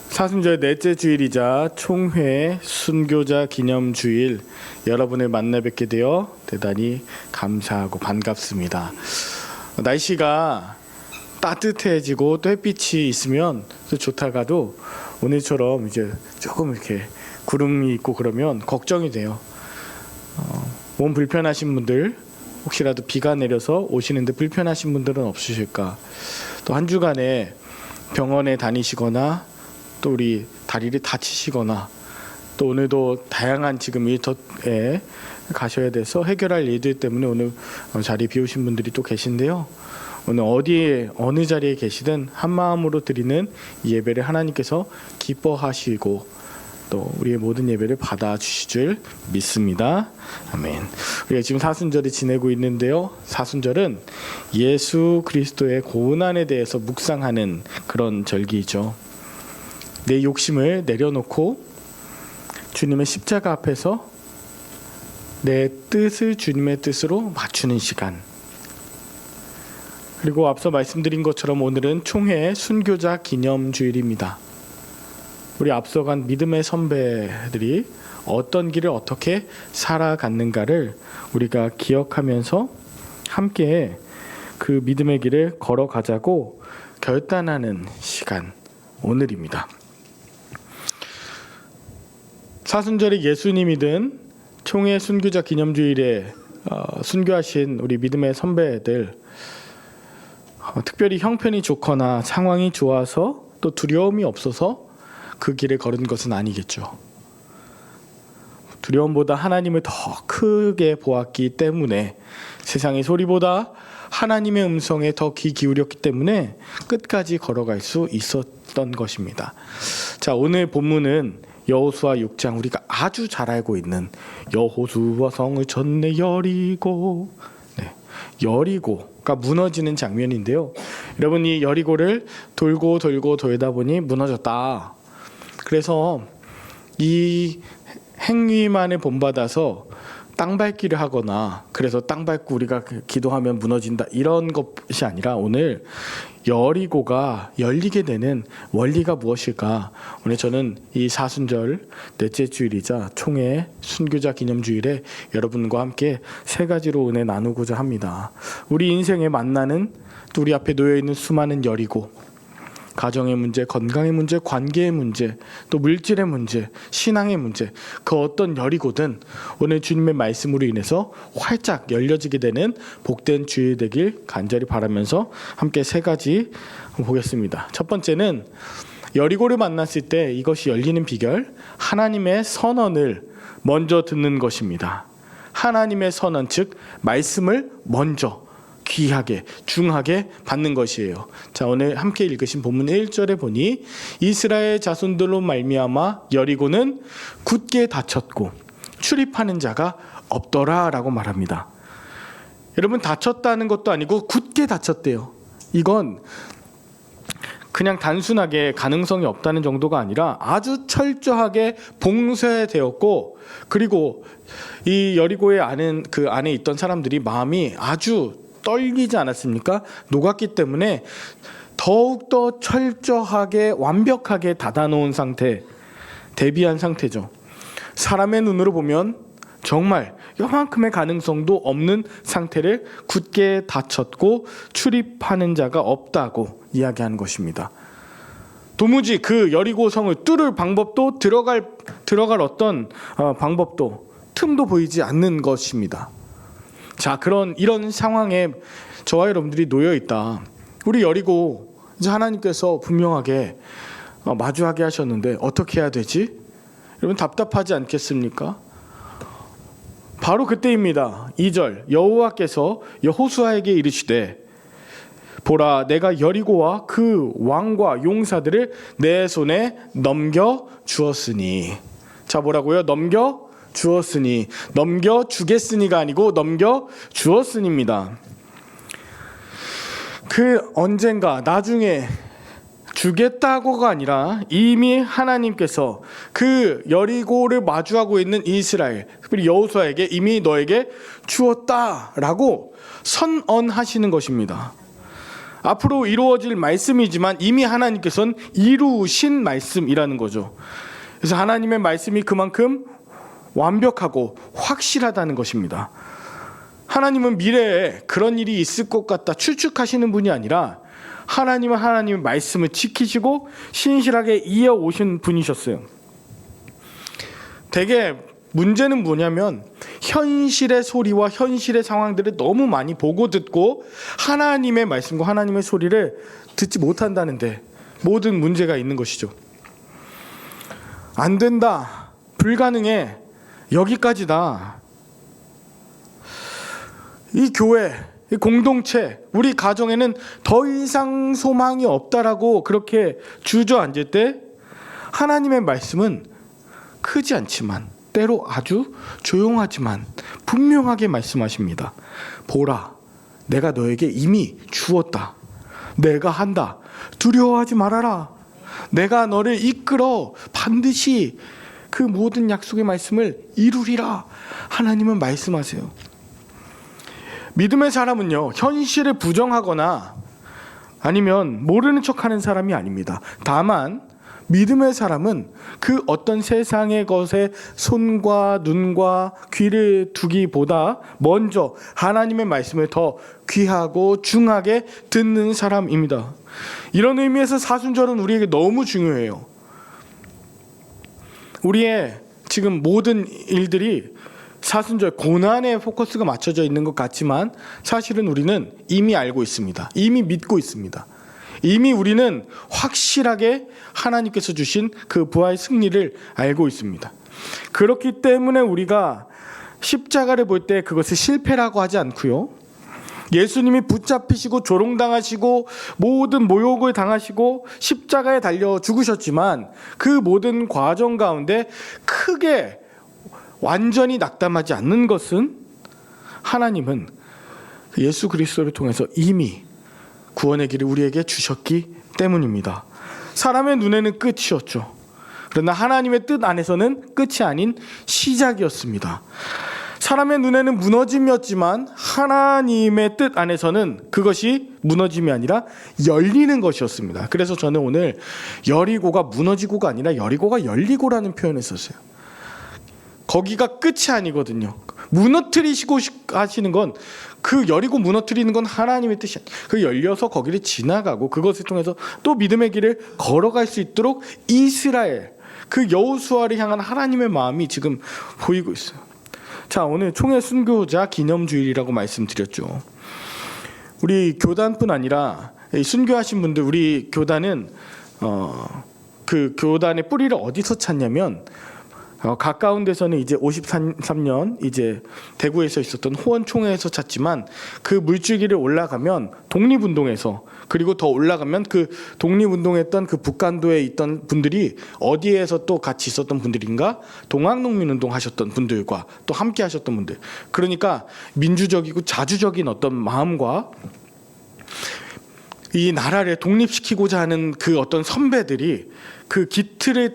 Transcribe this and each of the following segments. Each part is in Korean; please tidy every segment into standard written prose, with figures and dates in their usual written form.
사순절 넷째 주일이자 총회 순교자 기념 주일, 여러분을 만나 뵙게 되어 대단히 감사하고 반갑습니다. 날씨가 따뜻해지고 또 햇빛이 있으면 또 좋다가도 오늘처럼 이제 조금 이렇게 구름이 있고 그러면 걱정이 돼요. 몸 불편하신 분들, 혹시라도 비가 내려서 오시는데 불편하신 분들은 없으실까? 또 한 주간에 병원에 다니시거나 또 우리 다리를 다치시거나 또 오늘도 다양한 지금 일터에 가셔야 돼서 해결할 일들 때문에 오늘 자리 비우신 분들이 또 계신데요. 오늘 어디에 어느 자리에 계시든 한 마음으로 드리는 이 예배를 하나님께서 기뻐하시고 또 우리의 모든 예배를 받아주실 줄 믿습니다. 아멘. 우리가 지금 사순절을 지내고 있는데요. 사순절은 예수 그리스도의 고난에 대해서 묵상하는 그런 절기이죠. 내 욕심을 내려놓고 주님의 십자가 앞에서 내 뜻을 주님의 뜻으로 맞추는 시간. 그리고 앞서 말씀드린 것처럼 오늘은 총회 순교자 기념 주일입니다. 우리 앞서간 믿음의 선배들이 어떤 길을 어떻게 살아갔는가를 우리가 기억하면서 함께 그 믿음의 길을 걸어가자고 결단하는 시간, 오늘입니다. 사순절이 예수님이든 총회 순교자 기념주일에 순교하신 우리 믿음의 선배들, 특별히 형편이 좋거나 상황이 좋아서 또 두려움이 없어서 그 길을 걸은 것은 아니겠죠. 두려움보다 하나님을 더 크게 보았기 때문에, 세상의 소리보다 하나님의 음성에 더 귀 기울였기 때문에 끝까지 걸어갈 수 있었던 것입니다. 자, 오늘 본문은 여호수아 6장, 우리가 아주 잘 알고 있는 여호수아 성을 쳤네 여리고, 여리고가 무너지는 장면인데요. 여러분, 이 여리고를 돌고 돌다 보니 무너졌다. 그래서 이 행위만을 본받아서 땅 밟기를 하거나, 그래서 땅 밟고 우리가 기도하면 무너진다, 이런 것이 아니라 오늘 여리고가 열리게 되는 원리가 무엇일까? 오늘 저는 이 사순절 넷째 주일이자 총회 순교자 기념주일에 여러분과 함께 세 가지로 은혜 나누고자 합니다. 우리 인생에 만나는, 또 우리 앞에 놓여있는 수많은 여리고, 가정의 문제, 건강의 문제, 관계의 문제, 또 물질의 문제, 신앙의 문제, 그 어떤 여리고든 오늘 주님의 말씀으로 인해서 활짝 열려지게 되는 복된 주일 되길 간절히 바라면서 함께 세 가지 보겠습니다. 첫 번째는 여리고를 만났을 때 이것이 열리는 비결, 하나님의 선언을 먼저 듣는 것입니다. 하나님의 선언, 즉 말씀을 먼저 귀하게, 중하게 받는 것이에요. 자, 오늘 함께 읽으신 본문 1절에 보니 이스라엘 자손들로 말미암아 여리고는 굳게 닫혔고 출입하는 자가 없더라 라고 말합니다. 여러분, 닫혔다는 것도 아니고 굳게 닫혔대요. 이건 그냥 단순하게 가능성이 없다는 정도가 아니라 아주 철저하게 봉쇄되었고, 그리고 이 여리고의 그 안에 있던 사람들이 마음이 아주 떨리지 않았습니까? 녹았기 때문에 더욱더 철저하게 완벽하게 닫아놓은 상태, 대비한 상태죠. 사람의 눈으로 보면 정말 요만큼의 가능성도 없는 상태를 굳게 닫혔고 출입하는 자가 없다고 이야기하는 것입니다. 도무지 그 여리고 성을 뚫을 방법도 들어갈 어떤 방법도, 틈도 보이지 않는 것입니다. 자, 이런 상황에 저와 여러분들이 놓여 있다. 우리 여리고 이제 하나님께서 분명하게 마주하게 하셨는데 어떻게 해야 되지? 여러분, 답답하지 않겠습니까? 바로 그때입니다. 2절, 여호와께서 여호수아에게 이르시되 보라, 내가 여리고와 그 왕과 용사들을 내 손에 넘겨 주었으니. 자, 뭐라고요? 넘겨 주었으니, 넘겨 주겠으니가 아니고 넘겨 주었으니입니다. 그 언젠가 나중에 주겠다고가 아니라 이미 하나님께서 그 여리고를 마주하고 있는 이스라엘, 특별히 여호수아에게 이미 너에게 주었다라고 선언하시는 것입니다. 앞으로 이루어질 말씀이지만 이미 하나님께서는 이루신 말씀이라는 거죠. 그래서 하나님의 말씀이 그만큼 완벽하고 확실하다는 것입니다. 하나님은 미래에 그런 일이 있을 것 같다 추측하시는 분이 아니라 하나님은 하나님의 말씀을 지키시고 신실하게 이어오신 분이셨어요. 대개 문제는 뭐냐면 현실의 소리와 현실의 상황들을 너무 많이 보고 듣고 하나님의 말씀과 하나님의 소리를 듣지 못한다는데 모든 문제가 있는 것이죠. 안 된다, 불가능해, 여기까지다. 이 교회, 이 공동체, 우리 가정에는 더 이상 소망이 없다라고 그렇게 주저앉을 때 하나님의 말씀은 크지 않지만 때로 아주 조용하지만 분명하게 말씀하십니다. 보라, 내가 너에게 이미 주었다. 내가 한다. 두려워하지 말아라. 내가 너를 이끌어 반드시 그 모든 약속의 말씀을 이루리라. 하나님은 말씀하세요. 믿음의 사람은요, 현실을 부정하거나 아니면 모르는 척하는 사람이 아닙니다. 다만 믿음의 사람은 그 어떤 세상의 것에 손과 눈과 귀를 두기보다 먼저 하나님의 말씀을 더 귀하고 중하게 듣는 사람입니다. 이런 의미에서 사순절은 우리에게 너무 중요해요. 우리의 지금 모든 일들이 사순절 고난에 포커스가 맞춰져 있는 것 같지만 사실은 우리는 이미 알고 있습니다. 이미 믿고 있습니다. 이미 우리는 확실하게 하나님께서 주신 그 부활 승리를 알고 있습니다. 그렇기 때문에 우리가 십자가를 볼 때 그것을 실패라고 하지 않고요, 예수님이 붙잡히시고 조롱당하시고 모든 모욕을 당하시고 십자가에 달려 죽으셨지만 그 모든 과정 가운데 크게 완전히 낙담하지 않는 것은 하나님은 예수 그리스도를 통해서 이미 구원의 길을 우리에게 주셨기 때문입니다. 사람의 눈에는 끝이었죠. 그러나 하나님의 뜻 안에서는 끝이 아닌 시작이었습니다. 사람의 눈에는 무너짐이었지만 하나님의 뜻 안에서는 그것이 무너짐이 아니라 열리는 것이었습니다. 그래서 저는 오늘 여리고가 무너지고가 아니라 여리고가 열리고라는 표현을 썼어요. 거기가 끝이 아니거든요. 무너뜨리시고 하시는 건, 그 여리고 무너뜨리는 건 하나님의 뜻이 아니에요. 그 열려서 거기를 지나가고 그것을 통해서 또 믿음의 길을 걸어갈 수 있도록 이스라엘, 그 여호수아를 향한 하나님의 마음이 지금 보이고 있어요. 자, 오늘 총회 순교자 기념주일이라고 말씀드렸죠. 우리 교단뿐 아니라 순교하신 분들, 우리 교단은 그 교단의 뿌리를 어디서 찾냐면 가까운 데서는 이제 53년 이제 대구에서 있었던 호원총회에서 찾지만 그 물줄기를 올라가면 독립운동에서, 그리고 더 올라가면 그 독립운동했던 그 북간도에 있던 분들이 어디에서 또 같이 있었던 분들인가? 동학농민운동 하셨던 분들과 또 함께 하셨던 분들. 그러니까 민주적이고 자주적인 어떤 마음과 이 나라를 독립시키고자 하는 그 어떤 선배들이 그 기틀을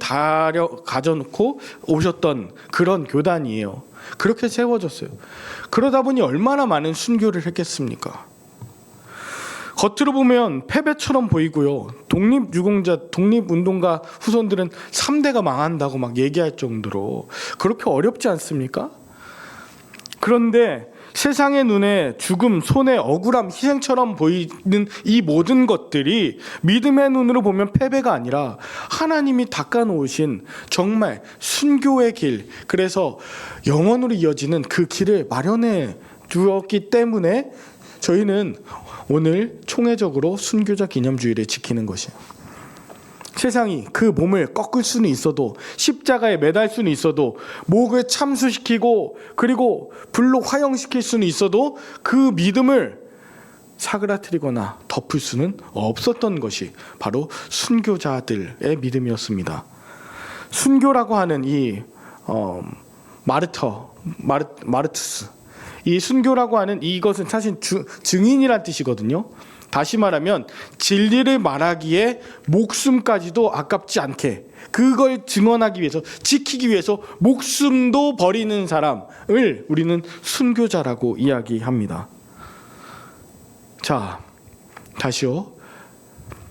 가져놓고 오셨던 그런 교단이에요. 그렇게 세워졌어요. 그러다 보니 얼마나 많은 순교를 했겠습니까? 겉으로 보면 패배처럼 보이고요. 독립유공자, 독립운동가 후손들은 3대가 망한다고 막 얘기할 정도로 그렇게 어렵지 않습니까? 그런데 세상의 눈에 죽음, 손해, 억울함, 희생처럼 보이는 이 모든 것들이 믿음의 눈으로 보면 패배가 아니라 하나님이 닦아놓으신 정말 순교의 길, 그래서 영원으로 이어지는 그 길을 마련해 주었기 때문에 저희는 오늘 총회적으로 순교자 기념주일을 지키는 것이에요. 세상이 그 몸을 꺾을 수는 있어도, 십자가에 매달 수는 있어도, 목을 참수시키고 그리고 불로 화형시킬 수는 있어도 그 믿음을 사그라뜨리거나 덮을 수는 없었던 것이 바로 순교자들의 믿음이었습니다. 순교라고 하는 이 마르투스, 이 순교라고 하는 이것은 사실 증인이란 뜻이거든요. 다시 말하면 진리를 말하기에 목숨까지도 아깝지 않게, 그걸 증언하기 위해서, 지키기 위해서 목숨도 버리는 사람을 우리는 순교자라고 이야기합니다. 자, 다시요.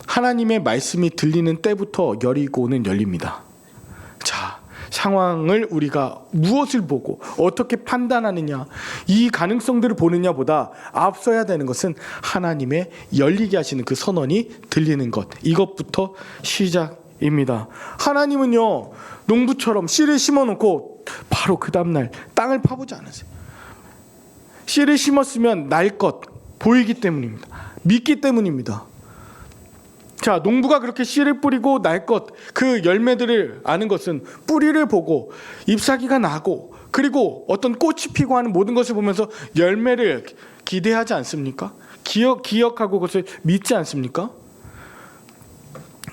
하나님의 말씀이 들리는 때부터 여리고는 열립니다. 자, 상황을 우리가 무엇을 보고 어떻게 판단하느냐, 이 가능성들을 보느냐보다 앞서야 되는 것은 하나님의 열리게 하시는 그 선언이 들리는 것, 이것부터 시작입니다. 하나님은요, 농부처럼 씨를 심어놓고 바로 그 다음날 땅을 파보지 않으세요. 씨를 심었으면 날 것 보이기 때문입니다. 믿기 때문입니다. 자, 농부가 그렇게 씨를 뿌리고 날 것, 그 열매들을 아는 것은 뿌리를 보고 잎사귀가 나고 그리고 어떤 꽃이 피고 하는 모든 것을 보면서 열매를 기대하지 않습니까? 기억하고 그것을 믿지 않습니까?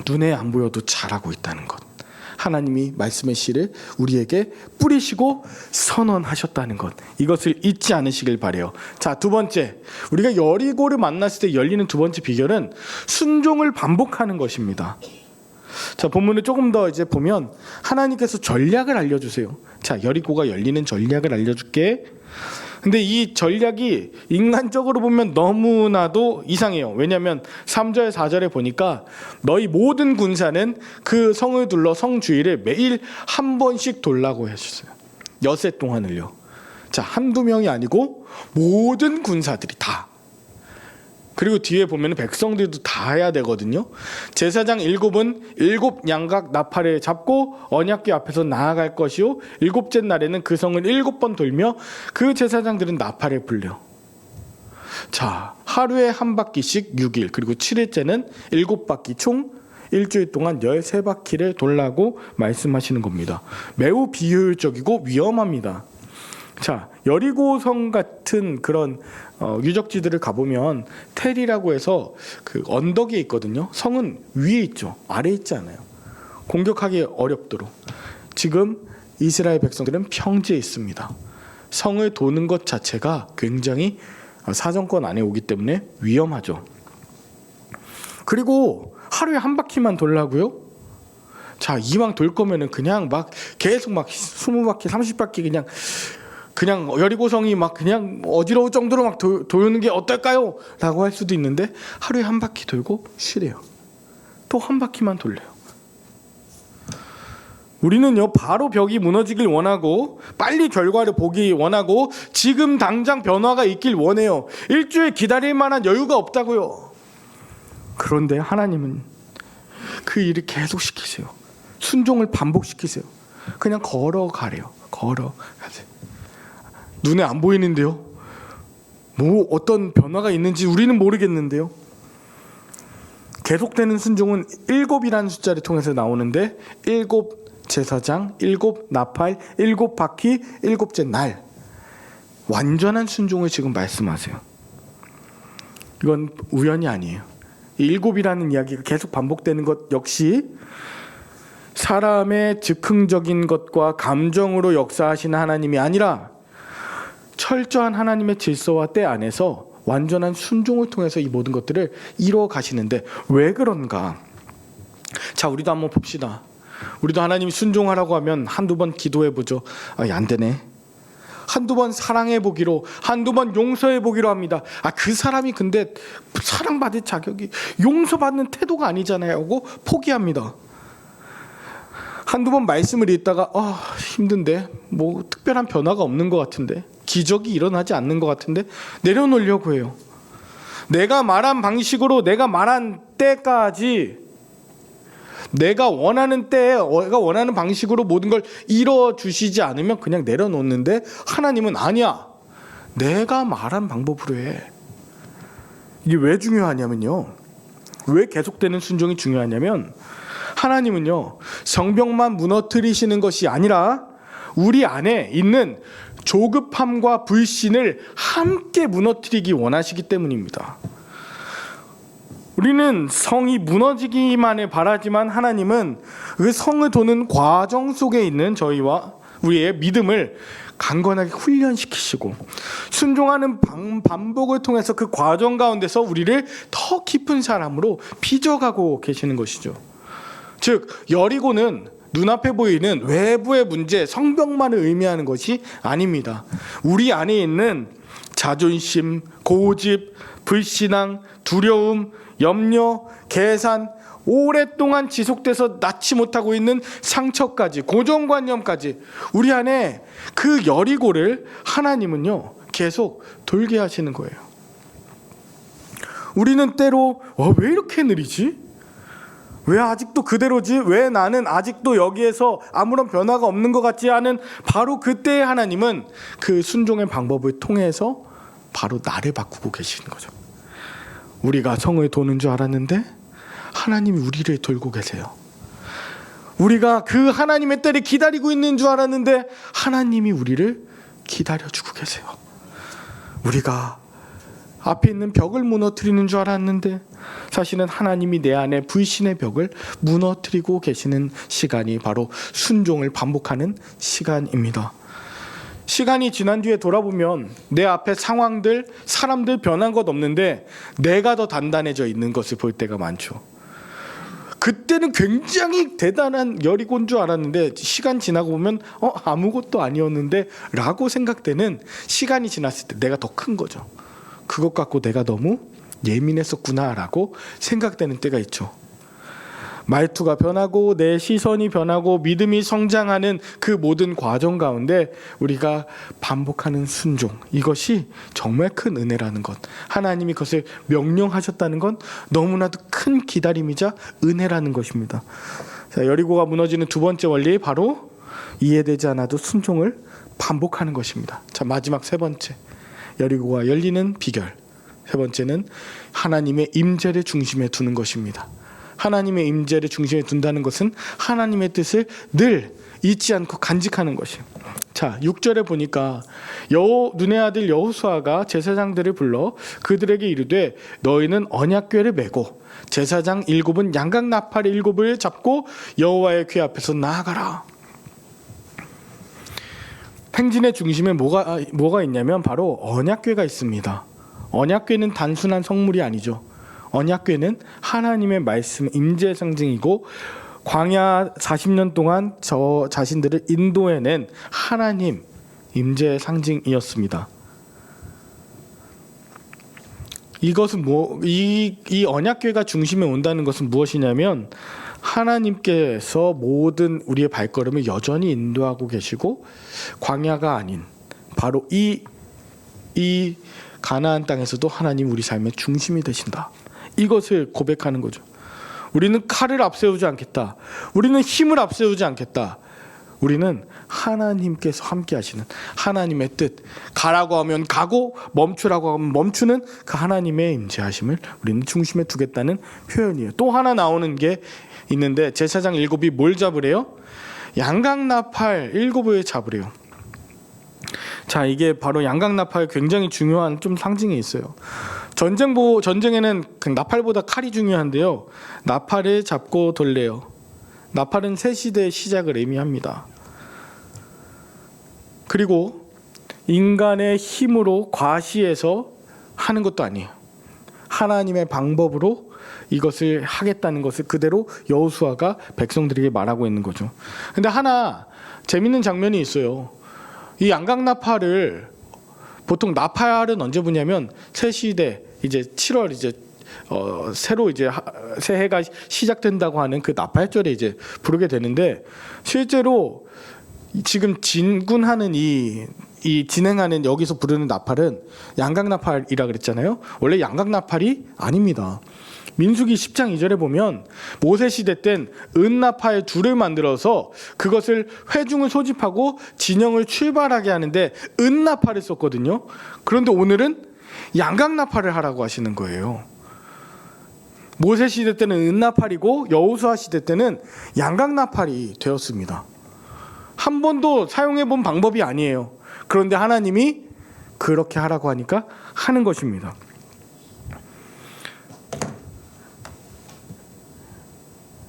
눈에 안 보여도 잘하고 있다는 것, 하나님이 말씀의 씨를 우리에게 뿌리시고 선언하셨다는 것, 이것을 잊지 않으시길 바라요. 자, 두 번째, 우리가 여리고를 만났을 때 열리는 두 번째 비결은 순종을 반복하는 것입니다. 자, 본문을 조금 더 이제 보면 하나님께서 전략을 알려주세요. 자, 여리고가 열리는 전략을 알려줄게. 근데 이 전략이 인간적으로 보면 너무나도 이상해요. 왜냐하면 3절 4절에 보니까 너희 모든 군사는 그 성을 둘러 성 주위를 매일 한 번씩 돌라고 하셨어요. 엿새 동안을요. 자, 한두 명이 아니고 모든 군사들이 다. 그리고 뒤에 보면 백성들도 다 해야 되거든요. 제사장 7은 7 양각 나팔을 잡고 언약궤 앞에서 나아갈 것이요, 7째 날에는 그 성을 7번 돌며 그 제사장들은 나팔을 불려. 자, 하루에 한 바퀴씩 6일, 그리고 7일째는 7바퀴, 총 일주일 동안 13바퀴를 돌라고 말씀하시는 겁니다. 매우 비효율적이고 위험합니다. 자, 여리고성 같은 그런 유적지들을 가보면 텔이라고 해서 그 언덕에 있거든요. 성은 위에 있죠, 아래에 있지 않아요. 공격하기 어렵도록. 지금 이스라엘 백성들은 평지에 있습니다. 성을 도는 것 자체가 굉장히 사정권 안에 오기 때문에 위험하죠. 그리고 하루에 한 바퀴만 돌라고요? 자, 이왕 돌 거면은 그냥 막 계속 막 20바퀴 30바퀴 그냥 여리고성이 막 그냥 어지러울 정도로 막 도는 게 어떨까요? 라고 할 수도 있는데 하루에 한 바퀴 돌고 쉬래요. 또 한 바퀴만 돌려요. 우리는요, 바로 벽이 무너지길 원하고 빨리 결과를 보기 원하고 지금 당장 변화가 있길 원해요. 일주일 기다릴 만한 여유가 없다고요. 그런데 하나님은 그 일을 계속 시키세요. 순종을 반복시키세요. 그냥 걸어가래요. 걸어가세요. 눈에 안 보이는데요. 뭐 어떤 변화가 있는지 우리는 모르겠는데요. 계속되는 순종은 7이라는 숫자를 통해서 나오는데 7 제사장, 7 나팔, 7바퀴, 7째 날, 완전한 순종을 지금 말씀하세요. 이건 우연이 아니에요. 이 7이라는 이야기가 계속 반복되는 것 역시 사람의 즉흥적인 것과 감정으로 역사하시는 하나님이 아니라 철저한 하나님의 질서와 때 안에서 완전한 순종을 통해서 이 모든 것들을 이루어 가시는데 왜 그런가? 자, 우리도 한번 봅시다. 우리도 하나님이 순종하라고 하면 한두 번 기도해 보죠. 안 되네. 한두 번 사랑해 보기로, 한두 번 용서해 보기로 합니다. 그 사람이 근데 사랑받을 자격이 용서받는 태도가 아니잖아요 하고 포기합니다. 한두 번 말씀을 읽다가 힘든데 뭐 특별한 변화가 없는 것 같은데, 기적이 일어나지 않는 것 같은데 내려놓으려고 해요. 내가 말한 방식으로, 내가 말한 때까지, 내가 원하는 때에 내가 원하는 방식으로 모든 걸 이뤄주시지 않으면 그냥 내려놓는데 하나님은 아니야, 내가 말한 방법으로 해. 이게 왜 중요하냐면요, 왜 계속되는 순종이 중요하냐면 하나님은요, 성벽만 무너뜨리시는 것이 아니라 우리 안에 있는 조급함과 불신을 함께 무너뜨리기 원하시기 때문입니다. 우리는 성이 무너지기만을 바라지만 하나님은 그 성을 도는 과정 속에 있는 저희와 우리의 믿음을 강건하게 훈련시키시고 순종하는 반복을 통해서 그 과정 가운데서 우리를 더 깊은 사람으로 빚어가고 계시는 것이죠. 즉, 여리고는 눈앞에 보이는 외부의 문제, 성벽만을 의미하는 것이 아닙니다. 우리 안에 있는 자존심, 고집, 불신앙, 두려움, 염려, 계산, 오랫동안 지속돼서 낫지 못하고 있는 상처까지, 고정관념까지 우리 안에 그 여리고를 하나님은요 계속 돌게 하시는 거예요. 우리는 때로 왜 이렇게 느리지? 왜 아직도 그대로지? 왜 나는 아직도 여기에서 아무런 변화가 없는 것 같지 않은 바로 그때의 하나님은 그 순종의 방법을 통해서 바로 나를 바꾸고 계시는 거죠. 우리가 성을 도는 줄 알았는데 하나님이 우리를 돌고 계세요. 우리가 그 하나님의 때를 기다리고 있는 줄 알았는데 하나님이 우리를 기다려주고 계세요. 우리가 앞에 있는 벽을 무너뜨리는 줄 알았는데 사실은 하나님이 내 안에 불신의 벽을 무너뜨리고 계시는 시간이 바로 순종을 반복하는 시간입니다. 시간이 지난 뒤에 돌아보면 내 앞에 상황들, 사람들 변한 것 없는데 내가 더 단단해져 있는 것을 볼 때가 많죠. 그때는 굉장히 대단한 여리고인 줄 알았는데 시간 지나고 보면 아무것도 아니었는데 라고 생각되는 시간이 지났을 때 내가 더 큰 거죠. 그것 갖고 내가 너무 예민했었구나 라고 생각되는 때가 있죠. 말투가 변하고 내 시선이 변하고 믿음이 성장하는 그 모든 과정 가운데 우리가 반복하는 순종, 이것이 정말 큰 은혜라는 것, 하나님이 그것을 명령하셨다는 건 너무나도 큰 기다림이자 은혜라는 것입니다. 자, 여리고가 무너지는 두 번째 원리, 바로 이해되지 않아도 순종을 반복하는 것입니다. 자, 마지막 세 번째, 여리고가 열리는 비결. 세 번째는 하나님의 임재를 중심에 두는 것입니다. 하나님의 임재를 중심에 둔다는 것은 하나님의 뜻을 늘 잊지 않고 간직하는 것이에요. 자, 6절에 보니까 눈의 아들 여호수아가 제사장들을 불러 그들에게 이르되 너희는 언약궤를 메고 제사장 7은 양각 나팔 7을 잡고 여호와의 궤 앞에서 나아가라. 행진의 중심에 뭐가 있냐면 바로 언약궤가 있습니다. 언약궤는 단순한 성물이 아니죠. 언약궤는 하나님의 말씀, 임재의 상징이고 광야 40년 동안 저 자신들을 인도해낸 하나님 임재의 상징이었습니다. 이것은 이 언약궤가 중심에 온다는 것은 무엇이냐면 하나님께서 모든 우리의 발걸음을 여전히 인도하고 계시고 광야가 아닌 바로 이 가나안 땅에서도 하나님 우리 삶의 중심이 되신다. 이것을 고백하는 거죠. 우리는 칼을 앞세우지 않겠다. 우리는 힘을 앞세우지 않겠다. 우리는 하나님께서 함께 하시는 하나님의 뜻, 가라고 하면 가고 멈추라고 하면 멈추는 그 하나님의 임재하심을 우리는 중심에 두겠다는 표현이에요. 또 하나 나오는 게 있는데 제사장 7이 뭘 잡으래요? 양각나팔 7을 잡으래요. 자, 이게 바로 양각나팔 굉장히 중요한 좀 상징이 있어요. 전쟁에는 그 나팔보다 칼이 중요한데요. 나팔을 잡고 돌래요. 나팔은 새 시대의 시작을 의미합니다. 그리고 인간의 힘으로 과시해서 하는 것도 아니에요. 하나님의 방법으로 이것을 하겠다는 것을 그대로 여호수아가 백성들에게 말하고 있는 거죠. 근데 하나 재밌는 장면이 있어요. 이 양각나팔을 보통 나팔은 언제 부냐면 새 시대 이제 7월 이제 새로 이제 새해가 시작된다고 하는 그 나팔절에 이제 부르게 되는데 실제로 지금 진군하는 이 진행하는 여기서 부르는 나팔은 양각나팔이라 그랬잖아요. 원래 양각나팔이 아닙니다. 민수기 10장 2절에 보면 모세 시대 땐 은나팔 둘을 만들어서 그것을 회중을 소집하고 진영을 출발하게 하는데 은나팔을 썼거든요. 그런데 오늘은 양각나팔을 하라고 하시는 거예요. 모세 시대 때는 은나팔이고 여호수아 시대 때는 양각나팔이 되었습니다. 한 번도 사용해 본 방법이 아니에요. 그런데 하나님이 그렇게 하라고 하니까 하는 것입니다.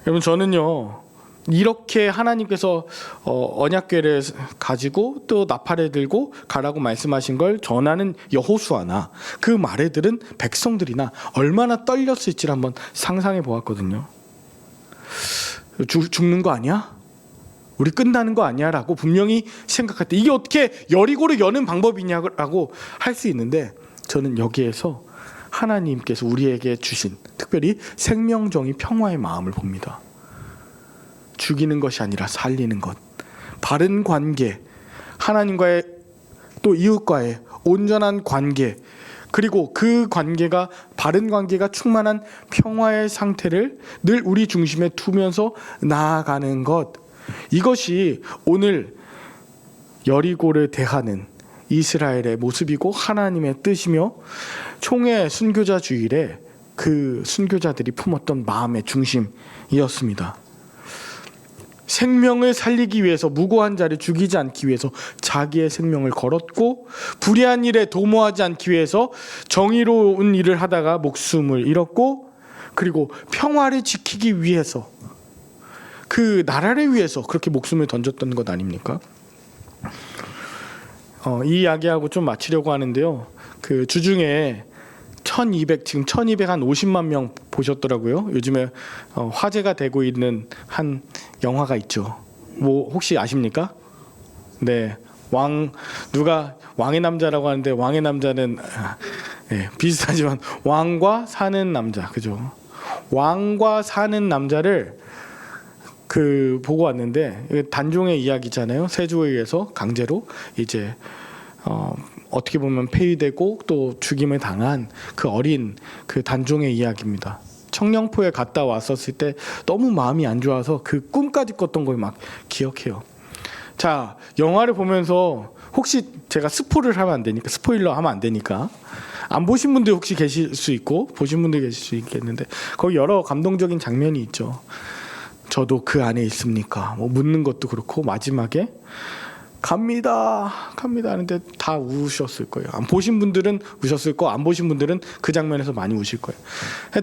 여러분, 저는요 이렇게 하나님께서 언약궤를 가지고 또 나팔을 들고 가라고 말씀하신 걸 전하는 여호수아나 그 말을 들은 백성들이나 얼마나 떨렸을지를 한번 상상해 보았거든요. 죽는 거 아니야? 우리 끝나는 거 아니야? 라고 분명히 생각할 때 이게 어떻게 여리고를 여는 방법이냐고 할 수 있는데 저는 여기에서 하나님께서 우리에게 주신 특별히 생명정의 평화의 마음을 봅니다. 죽이는 것이 아니라 살리는 것, 바른 관계, 하나님과의 또 이웃과의 온전한 관계, 그리고 그 관계가 바른 관계가 충만한 평화의 상태를 늘 우리 중심에 두면서 나아가는 것, 이것이 오늘 여리고를 대하는 이스라엘의 모습이고 하나님의 뜻이며 총회 순교자 주일에 그 순교자들이 품었던 마음의 중심이었습니다. 생명을 살리기 위해서 무고한 자를 죽이지 않기 위해서 자기의 생명을 걸었고, 불의한 일에 도모하지 않기 위해서 정의로운 일을 하다가 목숨을 잃었고, 그리고 평화를 지키기 위해서 그 나라를 위해서 그렇게 목숨을 던졌던 것 아닙니까? 이 이야기하고 좀 마치려고 하는데요. 그 주중에 지금 1250만 명 보셨더라고요. 요즘에 화제가 되고 있는 한 영화가 있죠. 뭐 혹시 아십니까? 네, 누가 왕의 남자라고 하는데, 왕의 남자는 비슷하지만 왕과 사는 남자, 그죠? 왕과 사는 남자를 보고 왔는데, 단종의 이야기잖아요. 세조에 의해서 강제로 이제 어떻게 보면 폐위되고 또 죽임을 당한 그 어린 그 단종의 이야기입니다. 청령포에 갔다 왔었을 때 너무 마음이 안 좋아서 그 꿈까지 꿨던 걸 막 기억해요. 자, 영화를 보면서 혹시 제가 스포일러 하면 안 되니까 안 보신 분들 혹시 계실 수 있고 보신 분들 계실 수 있겠는데, 거기 여러 감동적인 장면이 있죠. 저도 그 안에 있습니까? 뭐 묻는 것도 그렇고, 마지막에 갑니다 하는데 다 우셨을 거예요. 안 보신 분들은 우셨을 거, 안 보신 분들은 그 장면에서 많이 우실 거예요.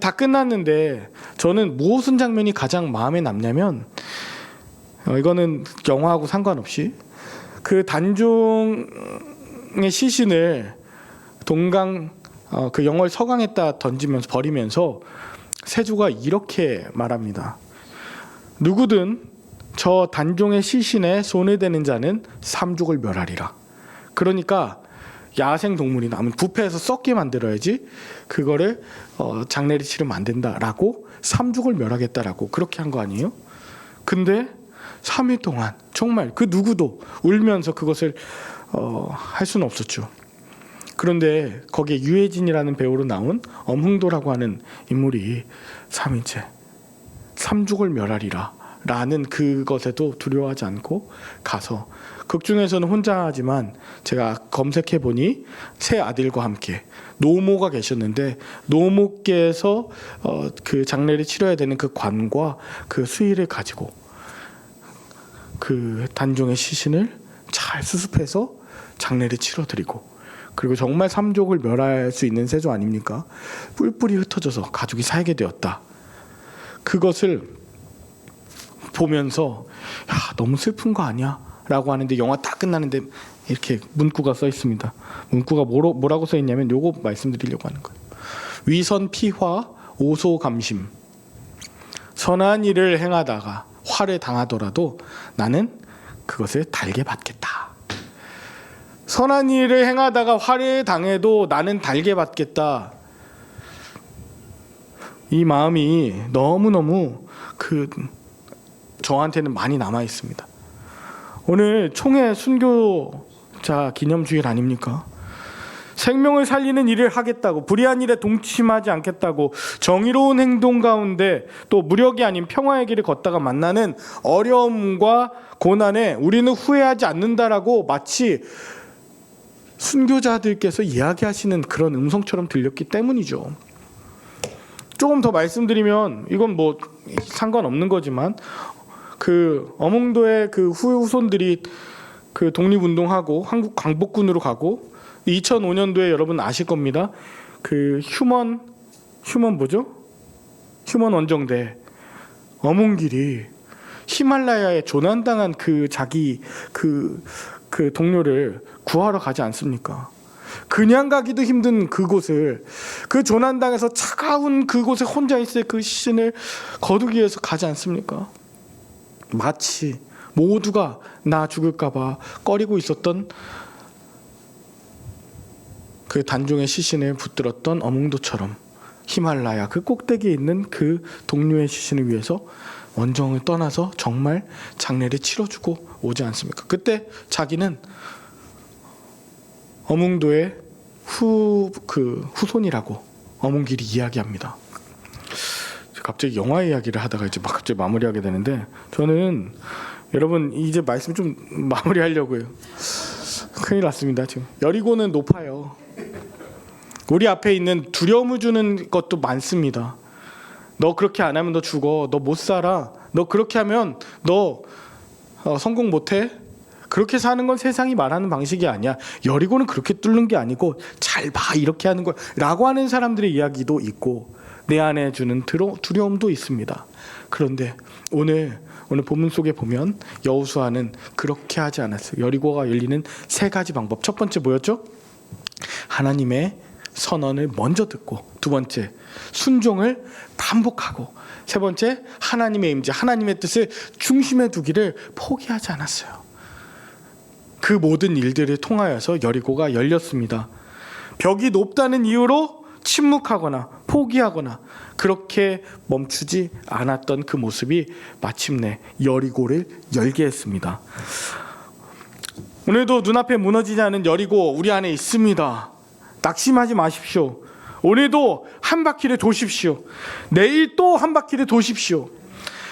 다 끝났는데 저는 무슨 장면이 가장 마음에 남냐면, 이거는 영화하고 상관없이 그 단종의 시신을 그 영월 서강에다 버리면서 세조가 이렇게 말합니다. 누구든 저 단종의 시신에 손을 대는 자는 삼족을 멸하리라. 그러니까 야생 동물이나 부패해서 썩게 만들어야지 그거를 장례를 치르면 안 된다라고 삼족을 멸하겠다라고 그렇게 한 거 아니에요? 근데 3일 동안 정말 그 누구도 울면서 그것을 할 수는 없었죠. 그런데 거기에 유해진이라는 배우로 나온 엄흥도라고 하는 인물이 3일째 삼족을 멸하리라 라는 그것에도 두려워하지 않고 가서, 극중에서는 혼자 하지만 제가 검색해 보니 세 아들과 함께 노모가 계셨는데, 노모께서 그 장례를 치러야 되는 그 관과 그 수의를 가지고 그 단종의 시신을 잘 수습해서 장례를 치러드리고, 그리고 정말 삼족을 멸할 수 있는 세조 아닙니까? 뿔뿔이 흩어져서 가족이 살게 되었다. 그것을 보면서 너무 슬픈 거 아니야? 라고 하는데, 영화 딱 끝나는데 이렇게 문구가 써 있습니다. 문구가 뭐라고 써 있냐면 요거 말씀드리려고 하는 거예요. 위선 피화 오소 감심. 선한 일을 행하다가 화를 당하더라도 나는 그것을 달게 받겠다. 선한 일을 행하다가 화를 당해도 나는 달게 받겠다. 이 마음이 너무너무 저한테는 많이 남아 있습니다. 오늘 총회 순교자 기념주일 아닙니까? 생명을 살리는 일을 하겠다고, 불의한 일에 동침하지 않겠다고, 정의로운 행동 가운데 또 무력이 아닌 평화의 길을 걷다가 만나는 어려움과 고난에 우리는 후회하지 않는다라고 마치 순교자들께서 이야기하시는 그런 음성처럼 들렸기 때문이죠. 조금 더 말씀드리면, 이건 뭐 상관없는 거지만, 그 엄흥도의 그 후손들이 그 독립운동하고 한국 광복군으로 가고, 2005년도에 여러분 아실 겁니다. 그 휴먼 원정대 엄웅길이 히말라야에 조난당한 자기 동료를 구하러 가지 않습니까? 그냥 가기도 힘든 그곳을, 그 조난당해서 차가운 그곳에 혼자 있을 그 시신을 거두기 위해서 가지 않습니까? 마치 모두가 나 죽을까 봐 꺼리고 있었던 그 단종의 시신을 붙들었던 어몽도처럼 히말라야 그 꼭대기에 있는 그 동료의 시신을 위해서 원정을 떠나서 정말 장례를 치러주고 오지 않습니까? 그때 자기는 어몽도의 후손이라고 어몽길이 이야기합니다. 갑자기 영화 이야기를 하다가 이제 막 갑자기 마무리하게 되는데, 저는 여러분 이제 말씀 좀 마무리하려고요. 큰일 났습니다. 지금 여리고는 높아요. 우리 앞에 있는 두려움을 주는 것도 많습니다. 너 그렇게 안 하면 너 죽어. 너 못 살아. 너 그렇게 하면 너 성공 못해. 그렇게 사는 건 세상이 말하는 방식이 아니야. 여리고는 그렇게 뚫는 게 아니고 잘 봐 이렇게 하는 거야 라고 하는 사람들의 이야기도 있고, 내 안에 주는 두려움도 있습니다. 그런데 오늘 본문 속에 보면 여호수아는 그렇게 하지 않았어요. 여리고가 열리는 세 가지 방법. 첫 번째 뭐였죠? 하나님의 선언을 먼저 듣고, 두 번째 순종을 반복하고, 세 번째 하나님의 임재, 하나님의 뜻을 중심에 두기를 포기하지 않았어요. 그 모든 일들을 통하여서 여리고가 열렸습니다. 벽이 높다는 이유로 침묵하거나 포기하거나 그렇게 멈추지 않았던 그 모습이 마침내 여리고를 열게 했습니다. 오늘도 눈앞에 무너지지 않은 여리고 우리 안에 있습니다. 낙심하지 마십시오. 오늘도 한 바퀴를 도십시오. 내일 또 한 바퀴를 도십시오.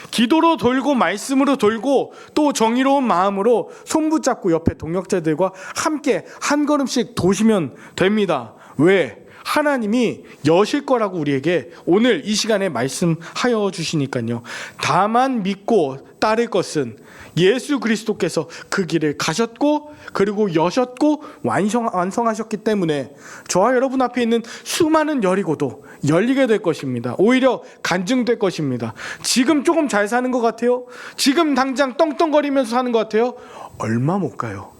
기도로 돌고 말씀으로 돌고 또 정의로운 마음으로 손붙잡고 옆에 동역자들과 함께 한 걸음씩 도시면 됩니다. 왜? 하나님이 여실 거라고 우리에게 오늘 이 시간에 말씀하여 주시니까요. 다만 믿고 따를 것은 예수 그리스도께서 그 길을 가셨고 그리고 여셨고 완성하셨기 때문에 저와 여러분 앞에 있는 수많은 여리고도 열리게 될 것입니다. 오히려 간증될 것입니다. 지금 조금 잘 사는 것 같아요? 지금 당장 떵떵거리면서 사는 것 같아요? 얼마 못 가요.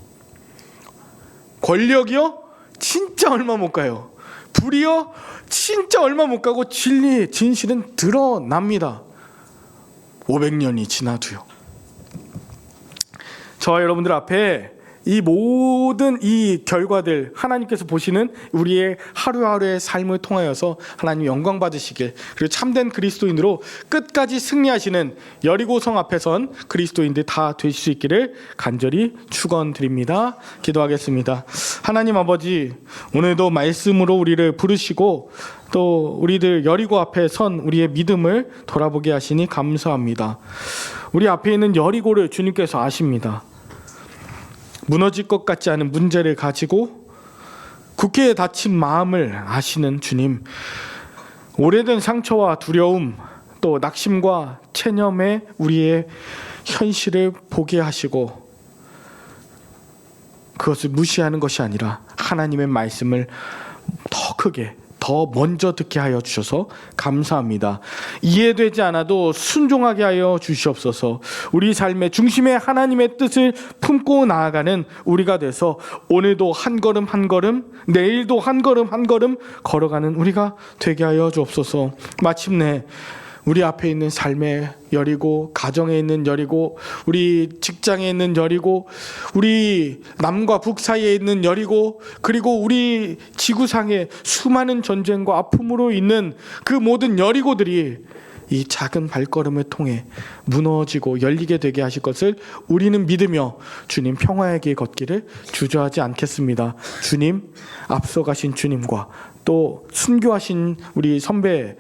권력이요? 진짜 얼마 못 가요. 불이요? 진짜 얼마 못 가고 진리, 진실은 드러납니다. 500년이 지나도요. 저와 여러분들 앞에 이 모든 이 결과들 하나님께서 보시는 우리의 하루하루의 삶을 통하여서 하나님 영광 받으시길, 그리고 참된 그리스도인으로 끝까지 승리하시는 여리고성 앞에 선 그리스도인들 다 되실 수 있기를 간절히 축원드립니다. 기도하겠습니다. 하나님 아버지, 오늘도 말씀으로 우리를 부르시고 또 우리들 여리고 앞에 선 우리의 믿음을 돌아보게 하시니 감사합니다. 우리 앞에 있는 여리고를 주님께서 아십니다. 무너질 것 같지 않은 문제를 가지고 굳게 닫힌 마음을 아시는 주님, 오래된 상처와 두려움 또 낙심과 체념에 우리의 현실을 보게 하시고 그것을 무시하는 것이 아니라 하나님의 말씀을 더 크게 더 먼저 듣게 하여 주셔서 감사합니다. 이해되지 않아도 순종하게 하여 주시옵소서. 우리 삶의 중심에 하나님의 뜻을 품고 나아가는 우리가 돼서 오늘도 한 걸음 한 걸음, 내일도 한 걸음 한 걸음 걸어가는 우리가 되게 하여 주옵소서. 마침내 우리 앞에 있는 삶의 여리고, 가정에 있는 여리고, 우리 직장에 있는 여리고, 우리 남과 북 사이에 있는 여리고, 그리고 우리 지구상의 수많은 전쟁과 아픔으로 있는 그 모든 여리고들이 이 작은 발걸음을 통해 무너지고 열리게 되게 하실 것을 우리는 믿으며 주님 평화의 길 걷기를 주저하지 않겠습니다. 주님, 앞서가신 주님과 또 순교하신 우리 선배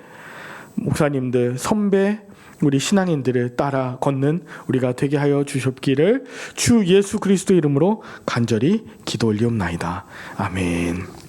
목사님들, 선배 우리 신앙인들을 따라 걷는 우리가 되게 하여 주셨기를 주 예수 그리스도 이름으로 간절히 기도 올리옵나이다. 아멘.